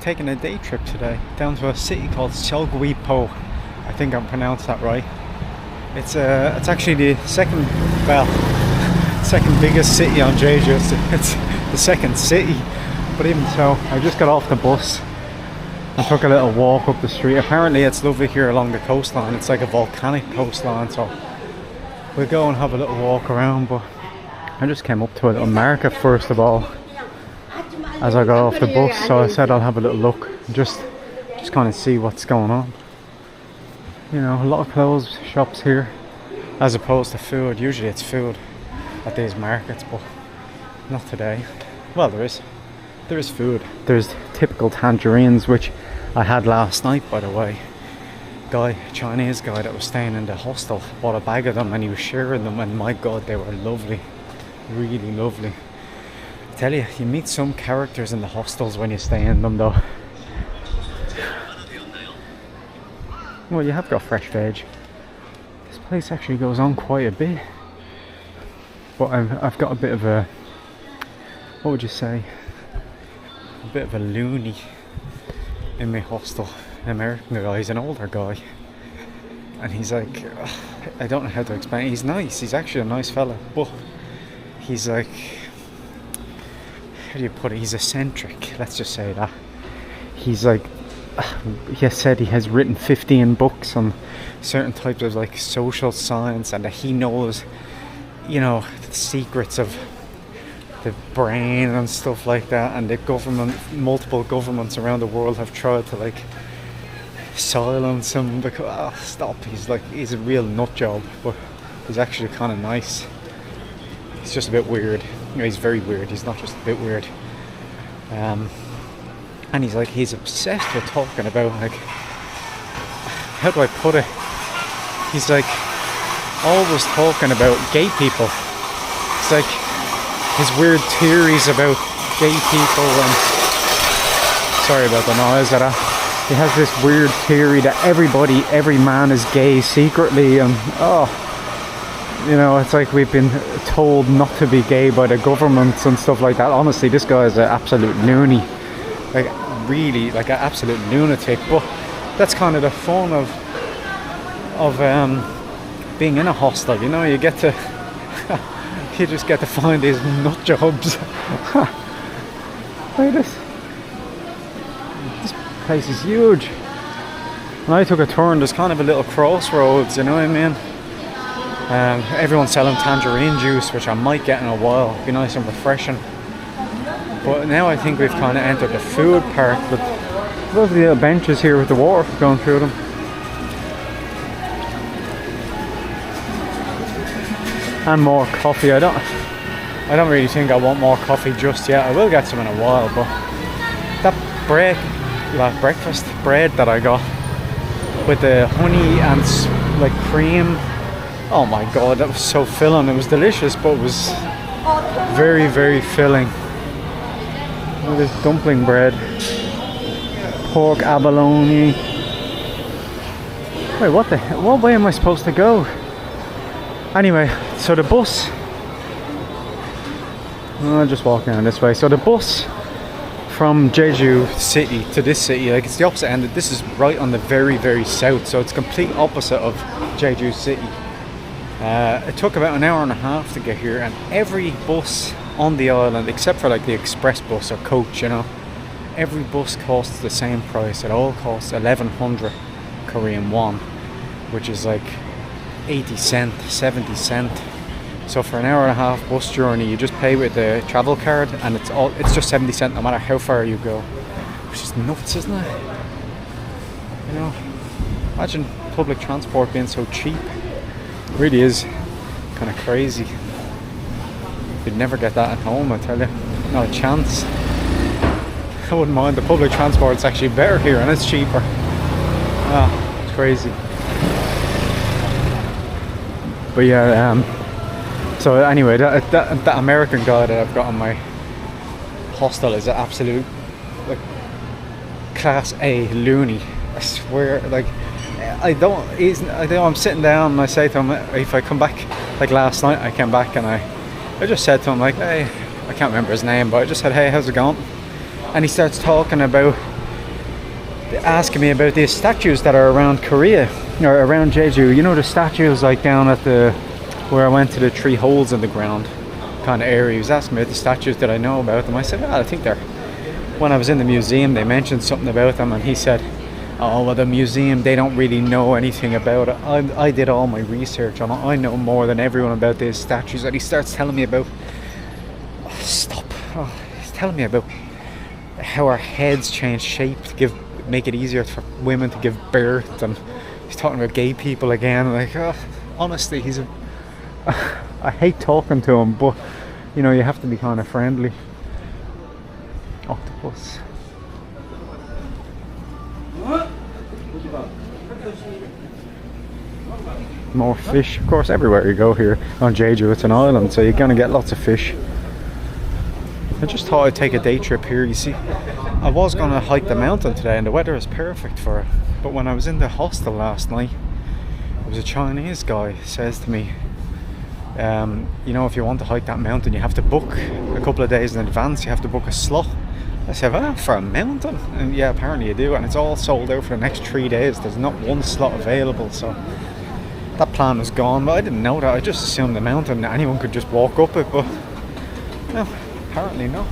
taking a day trip today down to a city called Seogwipo. I think I'm pronounced that right. It's actually the second biggest city on Jeju. It's the second city, but even so, I just got off the bus and took a little walk up the street. Apparently it's lovely here along the coastline. It's like a volcanic coastline, so we'll go and have a little walk around. But I just came up to a little market first of all as I got off the bus, so I said I'll have a little look and just kind of see what's going on. You know, a lot of clothes shops here as opposed to food. Usually it's food at these markets, but not today. Well, there is food. There's typical tangerines, which I had last night, by the way. Chinese guy that was staying in the hostel bought a bag of them and he was sharing them, and my god, they were lovely, really lovely. I tell you, you meet some characters in the hostels when you stay in them though. Well, you have got fresh veg. This place actually goes on quite a bit, but I've got a bit of a, what would you say, a bit of a loony in my hostel. An American guy, he's an older guy, and he's like, I don't know how to explain it. He's nice, he's actually a nice fella, but he's like, how do you put it, he's eccentric, let's just say that. He's like, he has said he has written 15 books on certain types of like social science, and that he knows, you know, the secrets of the brain and stuff like that, and multiple governments around the world have tried to like silence him because, stop, he's a real nut job, but he's actually kind of nice. He's just a bit weird. You know, he's very weird, he's not just a bit weird. And he's obsessed with talking about, like, how do I put it? He's like always talking about gay people. It's like his weird theories about gay people, and sorry about the noise. He has this weird theory that every man is gay secretly, and you know, it's like we've been told not to be gay by the governments and stuff like that. Honestly, this guy is an absolute loony. Like, really, like an absolute lunatic. But that's kind of the fun of being in a hostel, you know. You get to you just get to find these nut jobs. Look at this place is huge. When I took a turn, there's kind of a little crossroads, you know what I mean. Everyone's selling tangerine juice, which I might get in a while. It'd be nice and refreshing. But now I think we've kind of entered the food part with lovely little benches here with the water going through them. And more coffee. I don't really think I want more coffee just yet. I will get some in a while, but that breakfast bread that I got with the honey and like cream, oh my god, that was so filling. It was delicious, but it was very, very filling. Look at this dumpling bread, pork abalone. Wait, what way am I supposed to go? Anyway, so the bus, I'm just walking on this way. So the bus from Jeju city to this city, like, it's the opposite end. This is right on the very, very south, so it's complete opposite of Jeju city. It took about an hour and a half to get here, and every bus on the island, except for like the express bus or coach, you know, every bus costs the same price. It all costs 1100 Korean won, which is like 80 cent, 70 cent. So for an hour and a half bus journey, you just pay with the travel card, and it's just 70 cent no matter how far you go, which is nuts, isn't it? You know, imagine public transport being so cheap. It really is kind of crazy. You'd never get that at home, I tell you. Not a chance. I wouldn't mind. The public transport's actually better here, and it's cheaper. It's crazy. But yeah, so anyway, that American guy that I've got in my hostel is an absolute, like, class A loony. I swear, like, I'm sitting down and I say to him, if I come back, like last night I came back and I just said to him, like, hey, I can't remember his name, but I just said, hey, how's it going? And he starts talking about asking me about these statues that are around Korea, or around Jeju. You know, the statues like down at the, where I went to the 3 holes in the ground kind of area. He was asking me about the statues that I know about them. I said, well, I think they're, when I was in the museum they mentioned something about them, and he said, oh, well, the museum, they don't really know anything about it. I did all my research on it. I know more than everyone about these statues. And he starts telling me about, oh, stop. Oh, he's telling me about how our heads change shape to make it easier for women to give birth, and he's talking about gay people again. Like, oh, honestly, he's a I hate talking to him, but you know, you have to be kind of friendly. Octopus. More fish, of course. Everywhere you go here on Jeju, it's an island, so you're gonna get lots of fish. I just thought I'd take a day trip here. You see, I was gonna hike the mountain today and the weather is perfect for it, but when I was in the hostel last night, there was a Chinese guy says to me, you know, if you want to hike that mountain, you have to book a couple of days in advance. You have to book a slot. I said, well, for a mountain? And yeah, apparently you do, and it's all sold out for the next 3 days. There's not one slot available, so that plan was gone. But I didn't know that. I just assumed the mountain, anyone could just walk up it, but no, apparently not.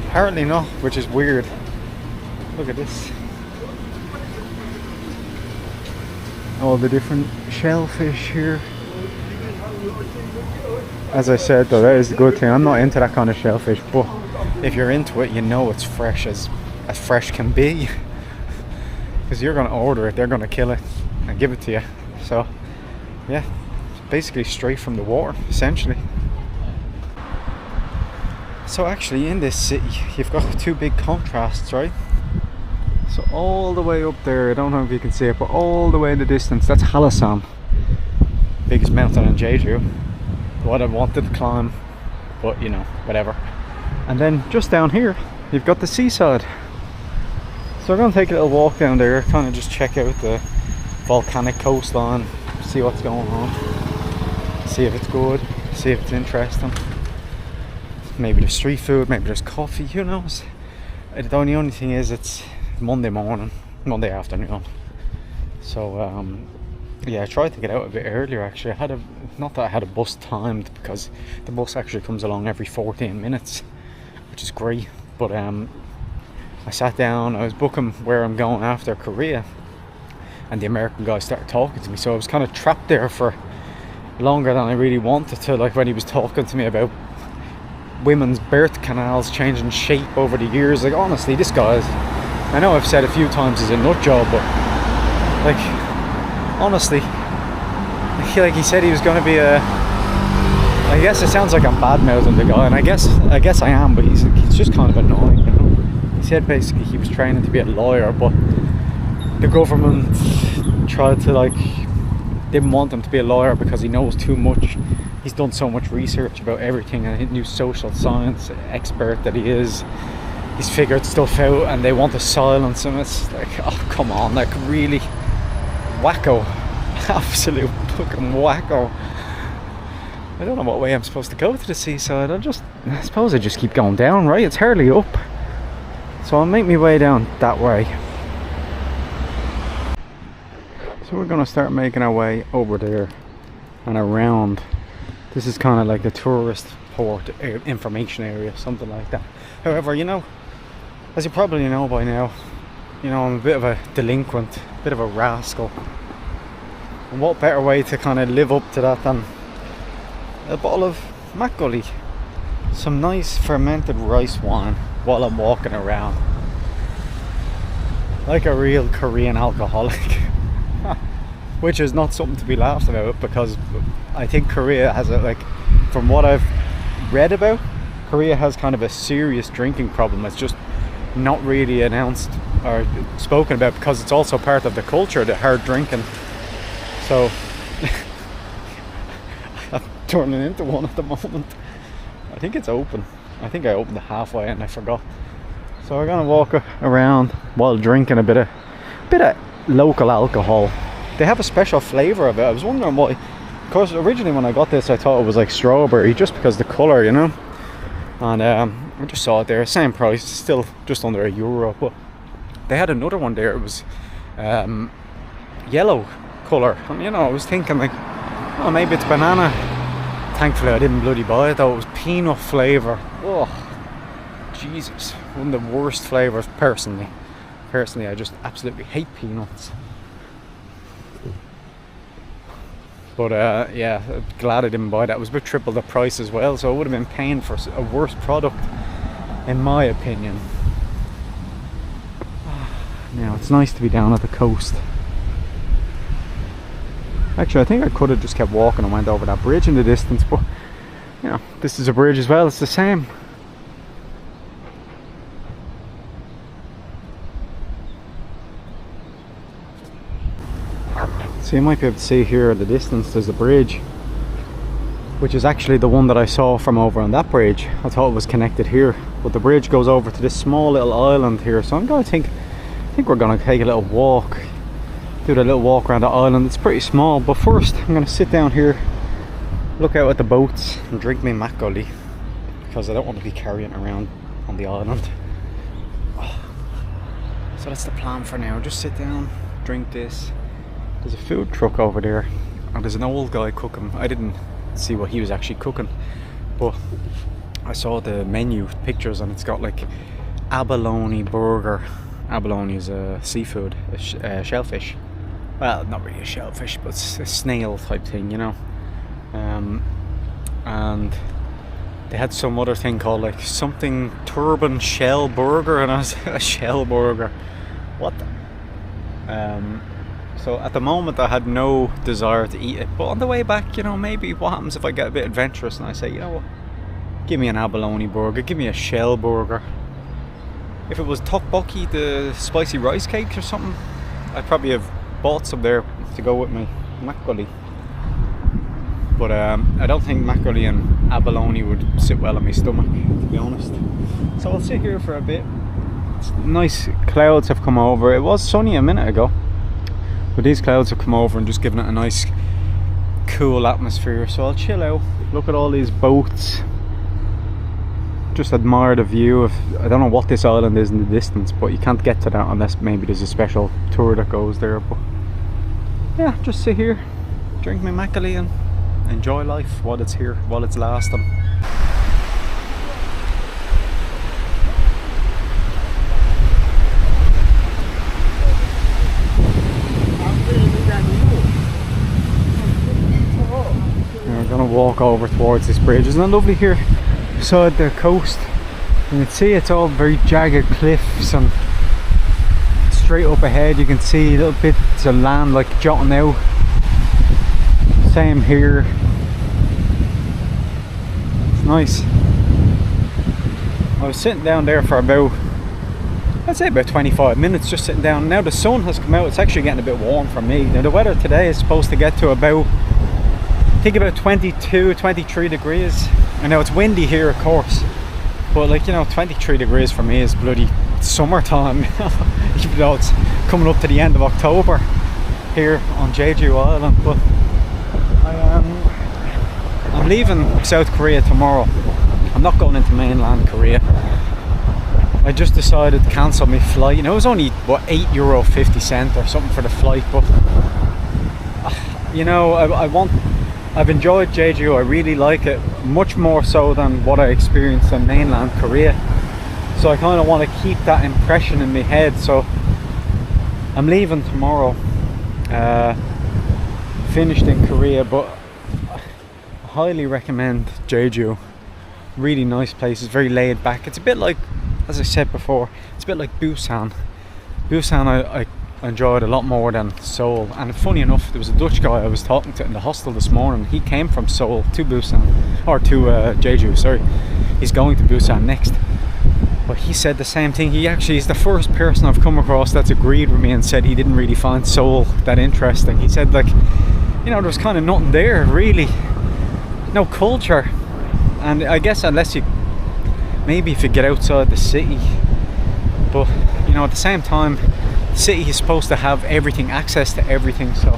Apparently not, which is weird. Look at this. All the different shellfish here. As I said though, that is the good thing. I'm not into that kind of shellfish, but if you're into it, you know it's fresh as fresh can be. Because you're going to order it, they're going to kill it and give it to you. So yeah, it's basically straight from the water, essentially. So actually in this city, you've got 2 big contrasts, right? So all the way up there, I don't know if you can see it, but all the way in the distance, that's Hallasan, biggest mountain in Jeju. What I wanted to climb, but you know, whatever. And then just down here, you've got the seaside. So we're going to take a little walk down there, kind of just check out the volcanic coastline, see what's going on, see if it's good, see if it's interesting. Maybe there's street food, maybe there's coffee, who knows. The only thing is it's Monday morning, Monday afternoon. So yeah, I tried to get out a bit earlier actually. Not that I had a bus timed, because the bus actually comes along every 14 minutes, which is great. But I sat down, I was booking where I'm going after Korea, and the American guy started talking to me, so I was kind of trapped there for longer than I really wanted to. Like when he was talking to me about women's birth canals changing shape over the years. Like honestly, this guy's, I know I've said a few times he's a nut job, but like honestly, like he said he was going to be a, I guess it sounds like I'm bad mouthing the guy, and I guess I am, but he's just kind of annoying, you know? He said basically he was training to be a lawyer, but the government tried to, like, didn't want him to be a lawyer because he knows too much. He's done so much research about everything, and he knew social science expert that he is. He's figured stuff out, and they want to silence him. It's like, oh come on, like really wacko. Absolute fucking wacko. I don't know what way I'm supposed to go to the seaside. I suppose I just keep going down, right? It's hardly up, so I'll make my way down that way. So we're gonna start making our way over there and around. This is kind of like the tourist port information area, something like that. However, you know, as you probably know by now, you know, I'm a bit of a delinquent, a bit of a rascal. And what better way to kind of live up to that than a bottle of makgeolli, some nice fermented rice wine while I'm walking around, like a real Korean alcoholic. Which is not something to be laughed about, because I think Korea has a, like, from what I've read about, Korea has kind of a serious drinking problem. It's just not really announced or spoken about, because it's also part of the culture, the hard drinking. So I'm turning into one at the moment. I think it's open. I think I opened it halfway and I forgot. So we're gonna walk around while drinking a bit of local alcohol. They have a special flavour of it. I was wondering why. Of course, originally when I got this, I thought it was like strawberry, just because the colour, you know. And I just saw it there, same price, still just under €1. But they had another one there. It was yellow colour, and you know, I was thinking like, oh, maybe it's banana. Thankfully I didn't bloody buy it though. It was peanut flavour. Oh Jesus, one of the worst flavours personally. I just absolutely hate peanuts. But yeah, glad I didn't buy that. It was about triple the price as well, so I would have been paying for a worse product in my opinion. Now it's nice to be down at the coast. Actually, I think I could have just kept walking and went over that bridge in the distance, but you know, this is a bridge as well, it's the same. So you might be able to see here at the distance there's a bridge, which is actually the one that I saw from over on that bridge. I thought it was connected here, but the bridge goes over to this small little island here. So I think we're gonna take a little walk, do the little walk around the island. It's pretty small, but first I'm gonna sit down here, look out at the boats and drink my makgeolli, because I don't want to be carrying around on the island. So that's the plan for now. Just sit down, drink this. There's a food truck over there, and there's an old guy cooking. I didn't see what he was actually cooking, but I saw the menu pictures, and it's got like abalone burger. Abalone is a seafood, a shellfish. Well, not really a shellfish, but it's a snail type thing, you know. And they had some other thing called like something turban shell burger, and I was a shell burger. What the? So at the moment I had no desire to eat it, but on the way back, you know, maybe what happens if I get a bit adventurous and I say, you know what, give me an abalone burger, give me a shell burger. If it was tteokbokki, the spicy rice cakes or something, I'd probably have bought some there to go with my makgeolli. But I don't think makgeolli and abalone would sit well on my stomach, to be honest. So I'll sit here for a bit. Nice clouds have come over. It was sunny a minute ago, but these clouds have come over and just given it a nice cool atmosphere. So I'll chill out, look at all these boats, just admire the view of, I don't know what this island is in the distance, but you can't get to that unless maybe there's a special tour that goes there. But yeah, just sit here, drink my makgeolli and enjoy life while it's here, while it's lasting. Walk over towards this bridge. Isn't it lovely here beside the coast? You can see it's all very jagged cliffs, and straight up ahead you can see little bits of land like jutting out. Same here. It's nice. I was sitting down there for about, I'd say about 25 minutes, just sitting down. Now the sun has come out. It's actually getting a bit warm for me. Now the weather today is supposed to get to about, I think about 22, 23 degrees. I know it's windy here, of course, but like, you know, 23 degrees for me is bloody summertime. Even though it's coming up to the end of October here on Jeju Island. But I'm leaving South Korea tomorrow. I'm not going into mainland Korea. I just decided to cancel my flight. You know, it was only what, €8.50 or something for the flight, but you know, I've enjoyed Jeju. I really like it, much more so than what I experienced in mainland Korea. So I kind of want to keep that impression in my head. So I'm leaving tomorrow, finished in Korea, but I highly recommend Jeju. Really nice place. It's very laid back. It's a bit like, as I said before, it's a bit like Busan. Busan I enjoyed a lot more than Seoul. And funny enough, there was a Dutch guy I was talking to in the hostel this morning. He came from Seoul to Busan, or to Jeju, sorry. He's going to Busan next. But he said the same thing. He actually is the first person I've come across that's agreed with me and said he didn't really find Seoul that interesting. He said, like, you know, there was kind of nothing there really, no culture. And I guess unless you, maybe if you get outside the city, but you know, at the same time, the city is supposed to have everything, access to everything. So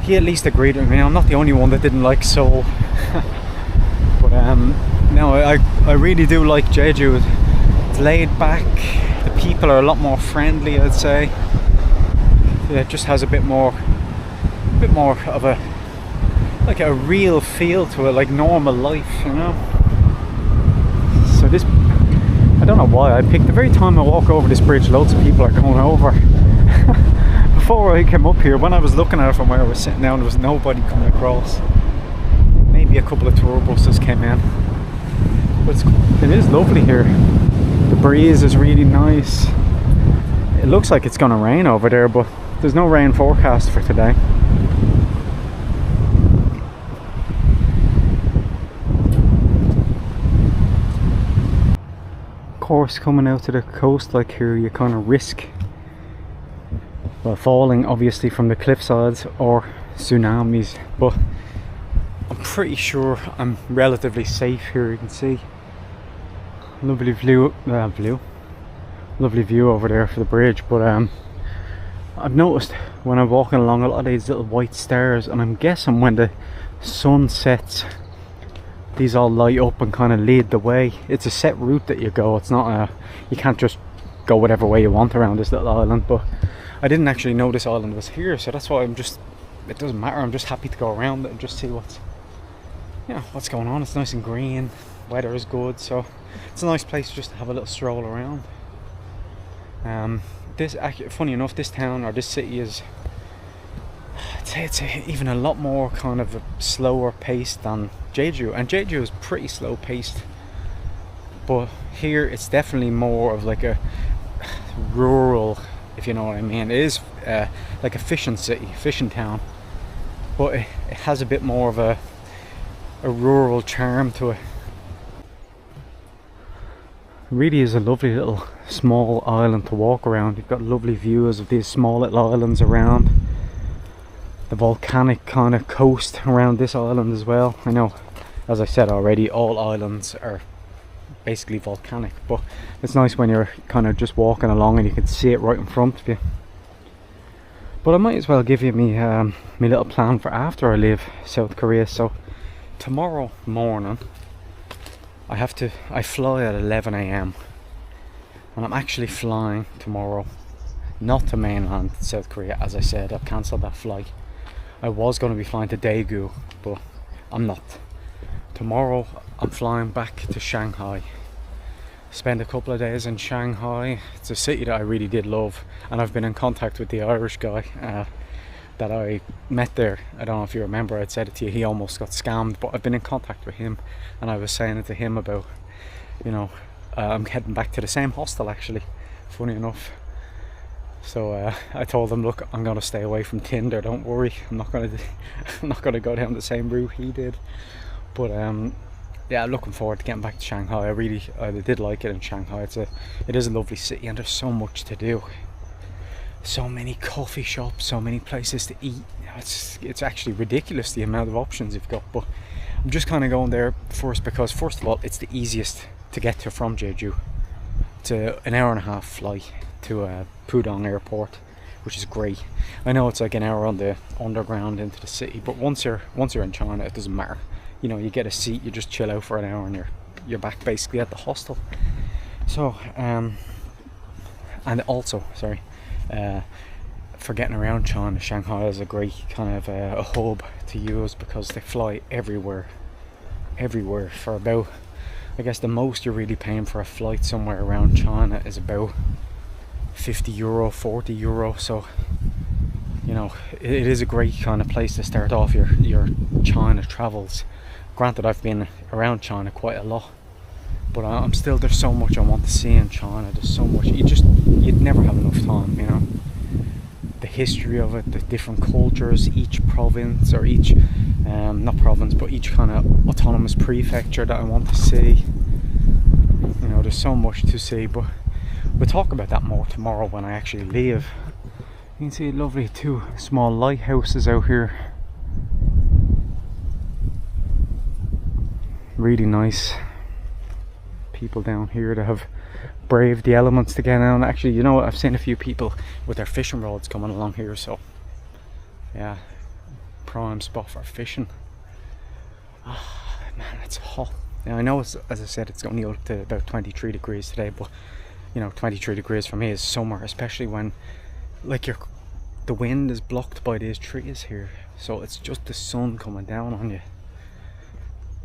he at least agreed with me. I'm not the only one that didn't like Seoul. But no, I really do like Jeju. It's laid back, the people are a lot more friendly, I'd say. Yeah, it just has a bit more of a, like a real feel to it, like normal life, you know. So this, I don't know why I picked the very time I walk over this bridge, loads of people are going over. Before I came up here, when I was looking at it from where I was sitting down, there was nobody coming across. Maybe a couple of tour buses came in. But it is lovely here. The breeze is really nice. It looks like it's gonna rain over there, but there's no rain forecast for today. Of course, coming out to the coast like here, you kind of risk, well, falling obviously from the cliff sides or tsunamis, but I'm pretty sure I'm relatively safe here. You can see lovely view over there for the bridge, but I've noticed when I'm walking along a lot of these little white stars, and I'm guessing when the sun sets these all light up and kind of lead the way. It's a set route that you go, it's not you can't just go whatever way you want around this little island. But I didn't actually know this island was here, so that's why it doesn't matter, I'm just happy to go around it and just see what's going on. It's nice and green, weather is good, so it's a nice place just to have a little stroll around. This, actually, funny enough, this town or this city is, it's even a lot more kind of a slower paced than Jeju, and Jeju is pretty slow paced, but here it's definitely more of like a rural, if you know what I mean. It is like a fishing city, fishing town, but it has a bit more of a rural charm to it. It really is a lovely little small island to walk around. You've got lovely views of these small little islands around. The volcanic kind of coast around this island as well. I know, as I said already, all islands are basically volcanic, but it's nice when you're kind of just walking along and you can see it right in front of you. But I might as well give you my little plan for after I leave South Korea. So tomorrow morning I fly at 11 AM, and I'm actually flying tomorrow not to mainland South Korea. As I said, I've cancelled that flight. I was going to be flying to Daegu, but I'm not. Tomorrow I'm flying back to Shanghai. Spend a couple of days in Shanghai. It's a city that I really did love, and I've been in contact with the Irish guy that I met there. I don't know if you remember, I'd said it to you, he almost got scammed, but I've been in contact with him, and I was saying it to him about, you know, I'm heading back to the same hostel actually, funny enough. So I told him, look, I'm going to stay away from Tinder, don't worry, I'm not going to go down the same route he did. But yeah, looking forward to getting back to Shanghai. I did like it in Shanghai. It is a lovely city, and there's so much to do. So many coffee shops, so many places to eat. It's actually ridiculous the amount of options you've got. But I'm just kind of going there first because, first of all, it's the easiest to get to from Jeju. It's an hour and a half flight to Pudong Airport, which is great. I know it's like an hour on the underground into the city, but once you're in China, it doesn't matter. You know, you get a seat, you just chill out for an hour, and you're back basically at the hostel. So and also, sorry, for getting around China, Shanghai is a great kind of a hub to use because they fly everywhere for about, I guess the most you're really paying for a flight somewhere around China is about €50, €40. So, you know, it is a great kind of place to start off your China travels. Granted, I've been around China quite a lot, but there's so much I want to see in China. There's so much, you'd never have enough time, you know. The history of it, the different cultures, each province, or each not province, but each kind of autonomous prefecture that I want to see. You know, there's so much to see, but we'll talk about that more tomorrow when I actually leave. You can see lovely two small lighthouses out here. Really nice people down here that have braved the elements to get down. Actually, you know what, I've seen a few people with their fishing rods coming along here, so yeah, prime spot for fishing. Man, it's hot. Now I know it's, as I said, it's only up to about 23 degrees today, but you know, 23 degrees for me is summer, especially when like the wind is blocked by these trees here, so it's just the sun coming down on you,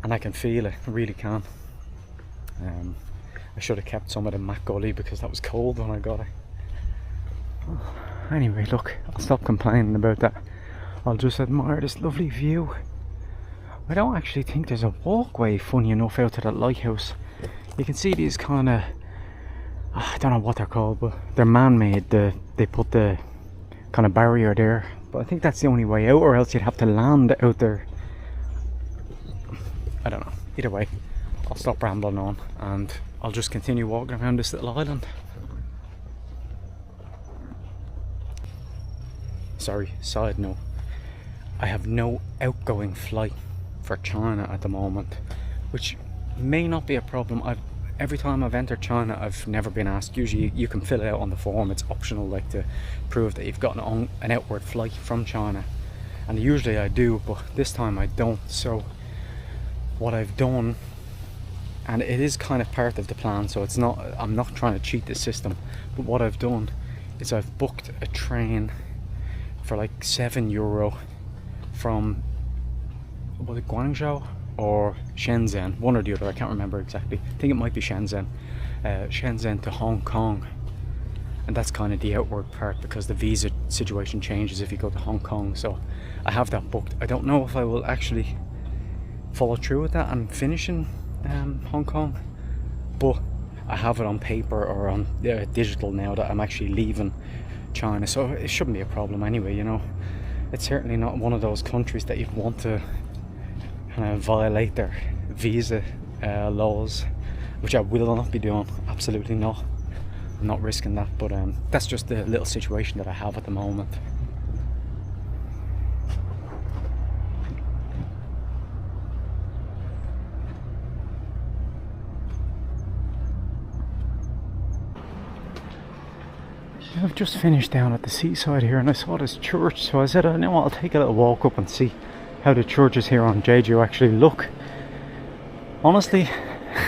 and I can feel it, I really can. I should have kept some of the makgeolli because that was cold when I got it. Anyway, look, I'll stop complaining about that. I'll just admire this lovely view. I don't actually think there's a walkway, funny enough, out to that lighthouse. You can see these kind of, I don't know what they're called, but they're man-made. They put the kind of barrier there, but I think that's the only way out, or else you'd have to land out there. I don't know. Either way, I'll stop rambling on and I'll just continue walking around this little island. Sorry, side note, I have no outgoing flight for China at the moment, which may not be a problem. Every time I've entered China, I've never been asked. Usually you can fill it out on the form, it's optional, like to prove that you've got an outward flight from China, and usually I do, but this time I don't. So what I've done, and it is kind of part of the plan, so it's not, I'm not trying to cheat the system, but what I've done is I've booked a train for like €7 from, was it Guangzhou or Shenzhen, one or the other, I can't remember exactly. I think it might be Shenzhen. Shenzhen to Hong Kong, and that's kind of the outward part because the visa situation changes if you go to Hong Kong. So I have that booked. I don't know if I will actually follow through with that and finish in Hong Kong, but I have it on paper or on digital now that I'm actually leaving China, so it shouldn't be a problem anyway. You know, it's certainly not one of those countries that you'd want to kind of violate their visa laws, which I will not be doing. Absolutely not. I'm not risking that, but that's just the little situation that I have at the moment. I've just finished down at the seaside here and I saw this church, so I said, I know what, I'll take a little walk up and see how the churches here on Jeju actually look. Honestly,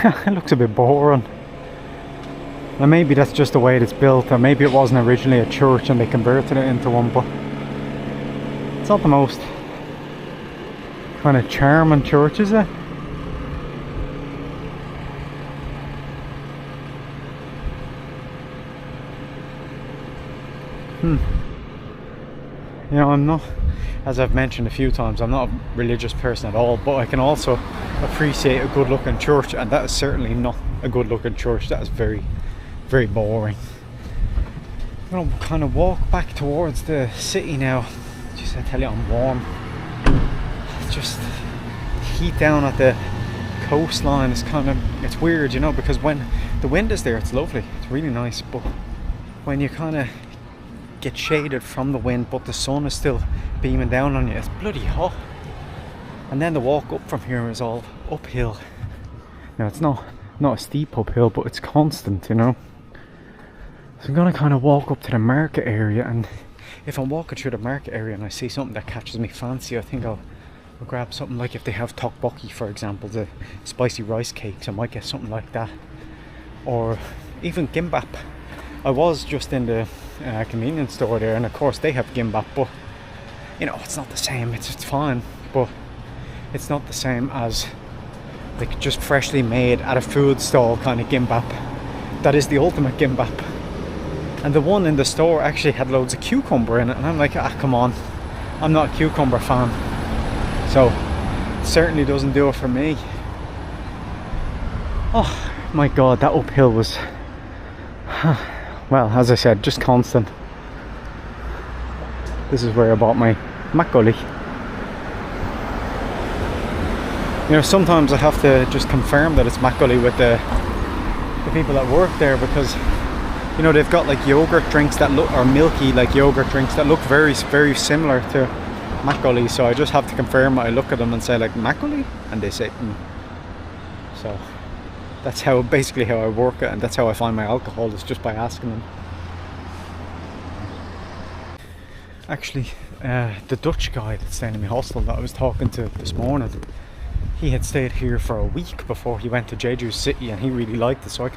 it looks a bit boring. And maybe that's just the way it's built, or maybe it wasn't originally a church and they converted it into one, but it's not the most kind of charming church, is it? You know, I'm not, as I've mentioned a few times, I'm not a religious person at all, but I can also appreciate a good looking church, and that is certainly not a good looking church. That is very, very boring. I'm gonna kind of walk back towards the city now. Just, I tell you, I'm warm. It's just the heat down at the coastline is kind of, it's weird, you know, because when the wind is there, it's lovely, it's really nice, but when you kind of get shaded from the wind but the sun is still beaming down on you, it's bloody hot. And then the walk up from here is all uphill. Now it's not a steep uphill, but it's constant, you know. So I'm gonna kind of walk up to the market area, and if I'm walking through the market area and I see something that catches me fancy, I think I'll grab something. Like if they have tteokbokki, for example, the spicy rice cakes, I might get something like that, or even gimbap. I was just in the convenience store there, and of course they have gimbap, but you know, it's not the same. It's fine, but it's not the same as like just freshly made at a food stall kind of gimbap. That is the ultimate gimbap. And the one in the store actually had loads of cucumber in it, and I'm like, ah, come on, I'm not a cucumber fan, so it certainly doesn't do it for me. Oh my god, that uphill was well, as I said, just constant. This is where I bought my makgeolli. You know, sometimes I have to just confirm that it's makgeolli with the people that work there, because you know, they've got like yogurt drinks that look, or milky like yogurt drinks that look very, very similar to makgeolli. So I just have to confirm. I look at them and say like, makgeolli, and they say So that's how, basically how I work it, and that's how I find my alcohol, is just by asking them. Actually, the Dutch guy that's staying in my hostel that I was talking to this morning, he had stayed here for a week before he went to Jeju City, and he really liked it. So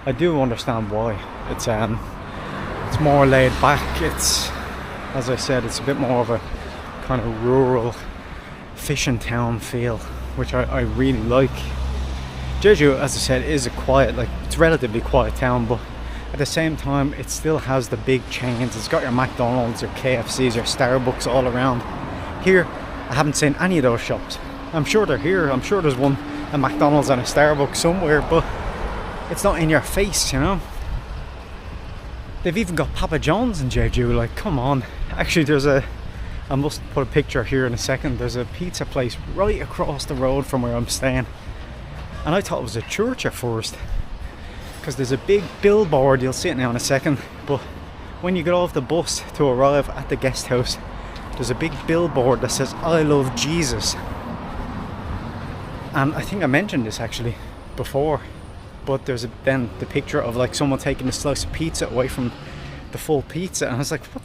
I I do understand why. It's more laid back. It's, as I said, it's a bit more of a kind of rural fishing town feel, which I really like. Jeju, as I said, is a quiet, like, it's a relatively quiet town, but at the same time it still has the big chains. It's got your McDonald's, your KFCs, your Starbucks all around. Here I haven't seen any of those shops. I'm sure they're here. I'm sure there's one, a McDonald's and a Starbucks somewhere, but it's not in your face, you know. They've even got Papa John's in Jeju, like, come on. Actually, I must put a picture here in a second. There's a pizza place right across the road from where I'm staying. And I thought it was a church at first, because there's a big billboard, you'll see it now in a second. But when you get off the bus to arrive at the guest house, there's a big billboard that says, I love Jesus. And I think I mentioned this actually before, but there's then the picture of like someone taking a slice of pizza away from the full pizza, and I was like, what?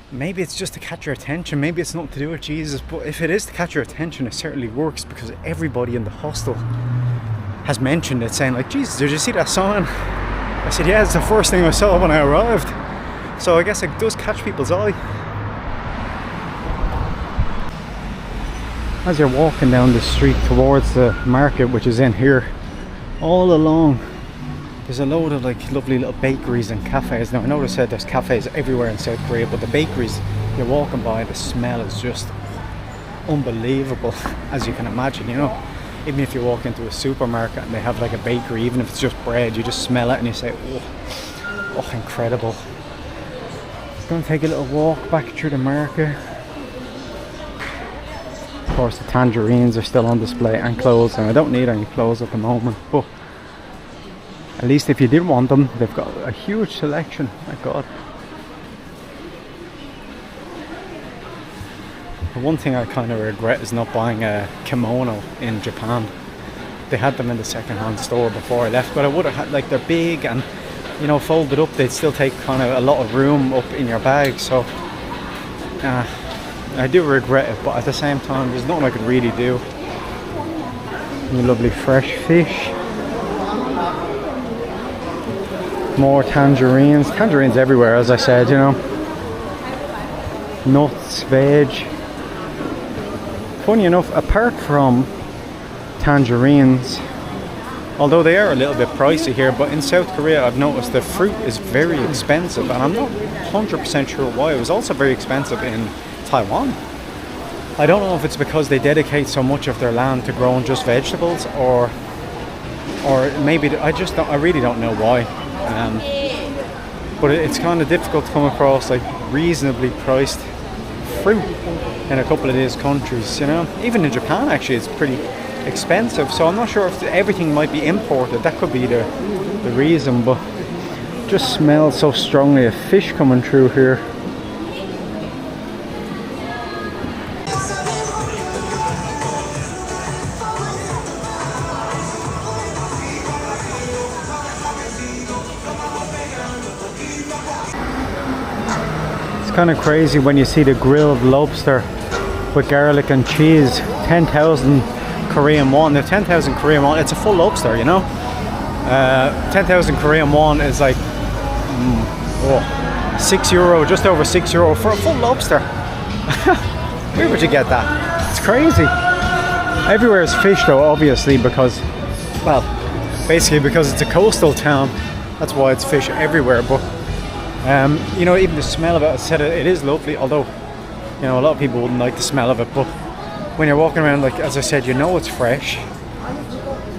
Maybe it's just to catch your attention, maybe it's nothing to do with Jesus, but if it is to catch your attention, it certainly works, because everybody in the hostel has mentioned it, saying like, Jesus, did you see that sign? I said, yeah, it's the first thing I saw when I arrived. So I guess it does catch people's eye. As you're walking down the street towards the market, which is in here, all along there's a load of like lovely little bakeries and cafes. Now I know they said there's cafes everywhere in South Korea, but the bakeries, you're walking by, the smell is just unbelievable, as you can imagine, you know. Even if you walk into a supermarket and they have like a bakery, even if it's just bread, you just smell it and you say, oh, incredible. Just going to take a little walk back through the market. Of course, the tangerines are still on display, and clothes, and I don't need any clothes at the moment, but at least if you did want them, they've got a huge selection. My God. The one thing I kind of regret is not buying a kimono in Japan. They had them in the second-hand store before I left, but I would have had, like, they're big and, you know, folded up, they'd still take kind of a lot of room up in your bag, so I do regret it, but at the same time there's nothing I could really do. Lovely fresh fish. More tangerines. Tangerines everywhere, as I said, you know. Nuts, veg. Funny enough, apart from tangerines, although they are a little bit pricey here, but in South Korea I've noticed the fruit is very expensive, and I'm not 100% sure why. It was also very expensive in Taiwan. I don't know if it's because they dedicate so much of their land to growing just vegetables, or maybe I really don't know why. But it's kind of difficult to come across like reasonably priced fruit in a couple of these countries, you know. Even in Japan actually it's pretty expensive, so I'm not sure if everything might be imported. That could be the reason, but just smells so strongly of fish coming through here. Kind of crazy when you see the grilled lobster with garlic and cheese. 10,000 Korean won. Now 10,000 Korean won, it's a full lobster, you know. 10,000 Korean won is like €6, just over €6 for a full lobster. Where would you get that? It's crazy. Everywhere is fish though, obviously, because, well, basically because it's a coastal town. That's why it's fish everywhere. But you know, even the smell of it, I said it is lovely, although, you know, a lot of people wouldn't like the smell of it, but when you're walking around, like, as I said, you know it's fresh.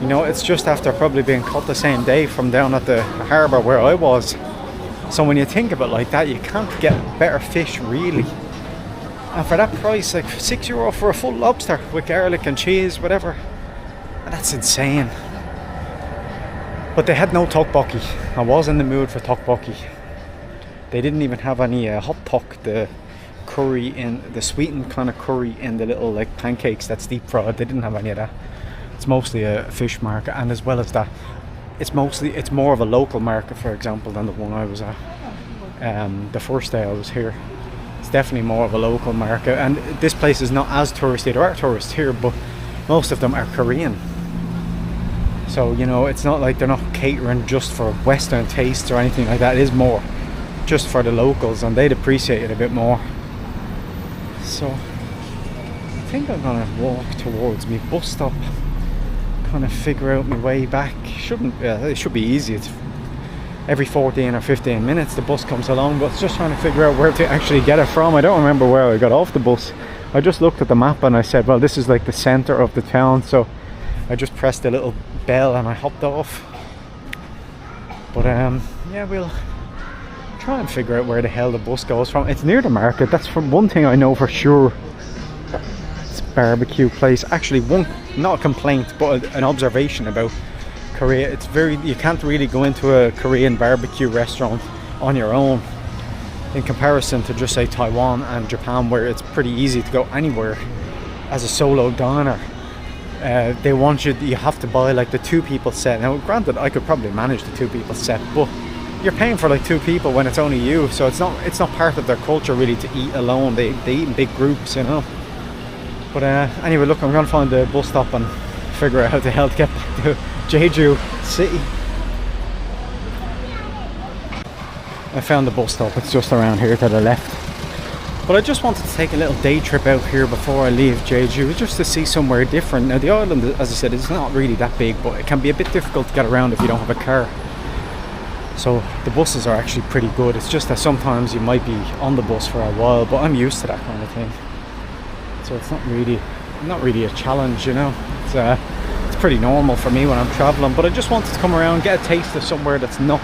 You know, it's just after probably being caught the same day from down at the harbour where I was. So when you think of it like that, you can't get better fish, really. And for that price, like €6 for a full lobster with garlic and cheese, whatever, that's insane. But they had no tteokbokki. I was in the mood for tteokbokki. They didn't even have any hot tteok, the curry in the sweetened kind of curry in the little like pancakes that's deep fried. They didn't have any of that. It's mostly a fish market, and as well as that, it's more of a local market, for example, than the one I was at. The first day I was here, it's definitely more of a local market, and this place is not as touristy. There are tourists here, but most of them are Korean. So, you know, it's not like they're not catering just for Western tastes or anything like that. It is more just for the locals, and they'd appreciate it a bit more. So I think I'm gonna walk towards my bus stop, kind of figure out my way back. It should be easy. It's every 14 or 15 minutes the bus comes along, but it's just trying to figure out where to actually get it from. I don't remember where I got off the bus. I just looked at the map and I said, well, this is like the center of the town, so I just pressed the little bell and I hopped off. But yeah, we'll try and figure out where the hell the bus goes from. It's near the market, that's from one thing I know for sure. It's a barbecue place. Actually, not a complaint, but an observation about Korea. It's you can't really go into a Korean barbecue restaurant on your own in comparison to just say Taiwan and Japan, where it's pretty easy to go anywhere as a solo diner. They want you have to buy like the 2 people set. Now granted, I could probably manage the 2 people set, but you're paying for like 2 people when it's only you, so it's not part of their culture really to eat alone. They eat in big groups, you know. But anyway, look, I'm gonna find the bus stop and figure out how the hell to get back to Jeju City. I found the bus stop. It's just around here to the left. But I just wanted to take a little day trip out here before I leave Jeju, just to see somewhere different. Now the island, as I said, is not really that big, but it can be a bit difficult to get around if you don't have a car. So the buses are actually pretty good. It's just that sometimes you might be on the bus for a while, but I'm used to that kind of thing. So it's not really a challenge, you know. It's pretty normal for me when I'm traveling, but I just wanted to come around, get a taste of somewhere that's not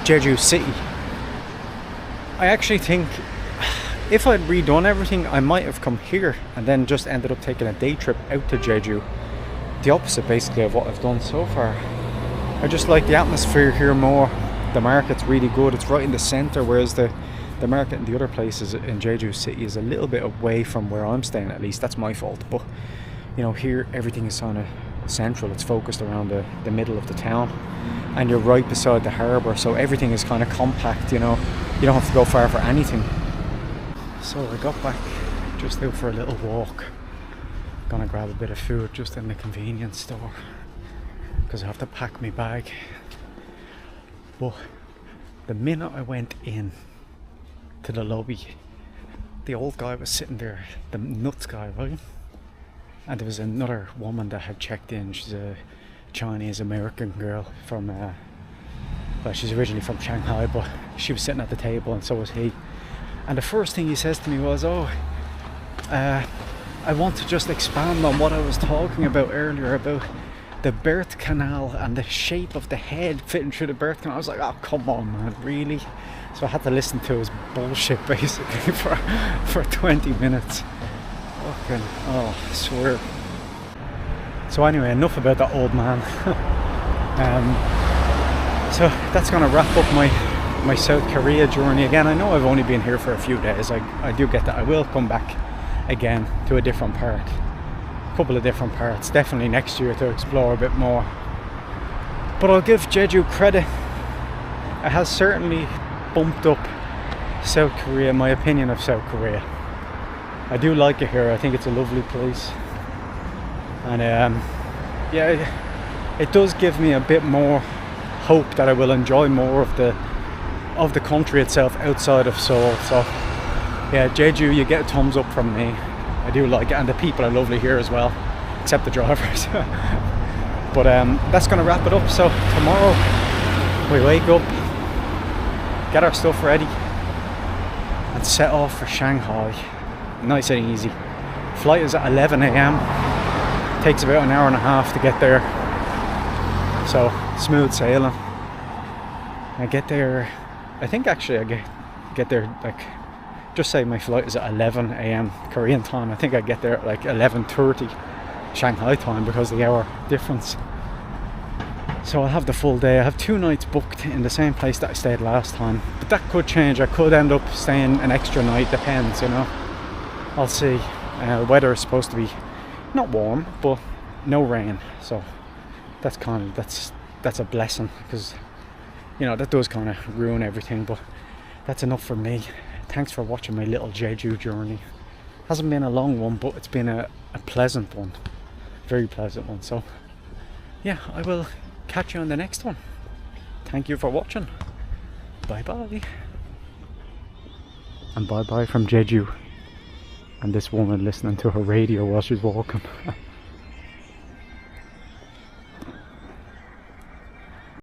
Jeju City. I actually think if I'd redone everything, I might have come here and then just ended up taking a day trip out to Jeju. The opposite basically of what I've done so far. I just like the atmosphere here more. The market's really good. It's right in the center, whereas the market in the other places in Jeju City is a little bit away from where I'm staying. At least that's my fault. But you know, here everything is kind of central. It's focused around the middle of the town, and you're right beside the harbour, so everything is kind of compact. You know, you don't have to go far for anything. So I got back just out for a little walk. Gonna grab a bit of food just in the convenience store because I have to pack my bag. But the minute I went in to the lobby, the old guy was sitting there, the nuts guy, right? And there was another woman that had checked in. She's a Chinese American girl from well, she's originally from Shanghai, but she was sitting at the table and so was he. And the first thing he says to me was, I want to just expand on what I was talking about earlier about the birth canal and the shape of the head fitting through the birth canal. I was like, oh come on man, really? So I had to listen to his bullshit basically for 20 minutes. Fucking, oh, I swear. So anyway, enough about that old man. So that's gonna wrap up my South Korea journey. Again, I know I've only been here for a few days. I do get that. I will come back again to a different part, a couple of different parts, definitely next year to explore a bit more. But I'll give Jeju credit. It has certainly bumped up South Korea, my opinion of South Korea. I do like it here. I think it's a lovely place, and yeah, it does give me a bit more hope that I will enjoy more of the country itself outside of Seoul. So yeah, Jeju, you get a thumbs up from me. I do like it, and the people are lovely here as well, except the drivers. But that's gonna wrap it up. So tomorrow we wake up, get our stuff ready, and set off for Shanghai. Nice and easy. Flight is at 11 a.m. Takes about an hour and a half to get there. So smooth sailing. I get there, I think actually I get there like, just say my flight is at 11 a.m. Korean time. I think I get there at like 11:30 Shanghai time because of the hour difference. So I'll have the full day. I have 2 nights booked in the same place that I stayed last time, but that could change. I could end up staying an extra night, depends, you know. I'll see. Weather is supposed to be not warm, but no rain, so that's a blessing, because you know that does kind of ruin everything. But that's enough for me. Thanks for watching my little Jeju journey. Hasn't been a long one, but it's been a pleasant one, very pleasant one. So yeah, I will catch you on the next one. Thank you for watching. Bye bye. And bye bye from Jeju. And this woman listening to her radio while she's walking.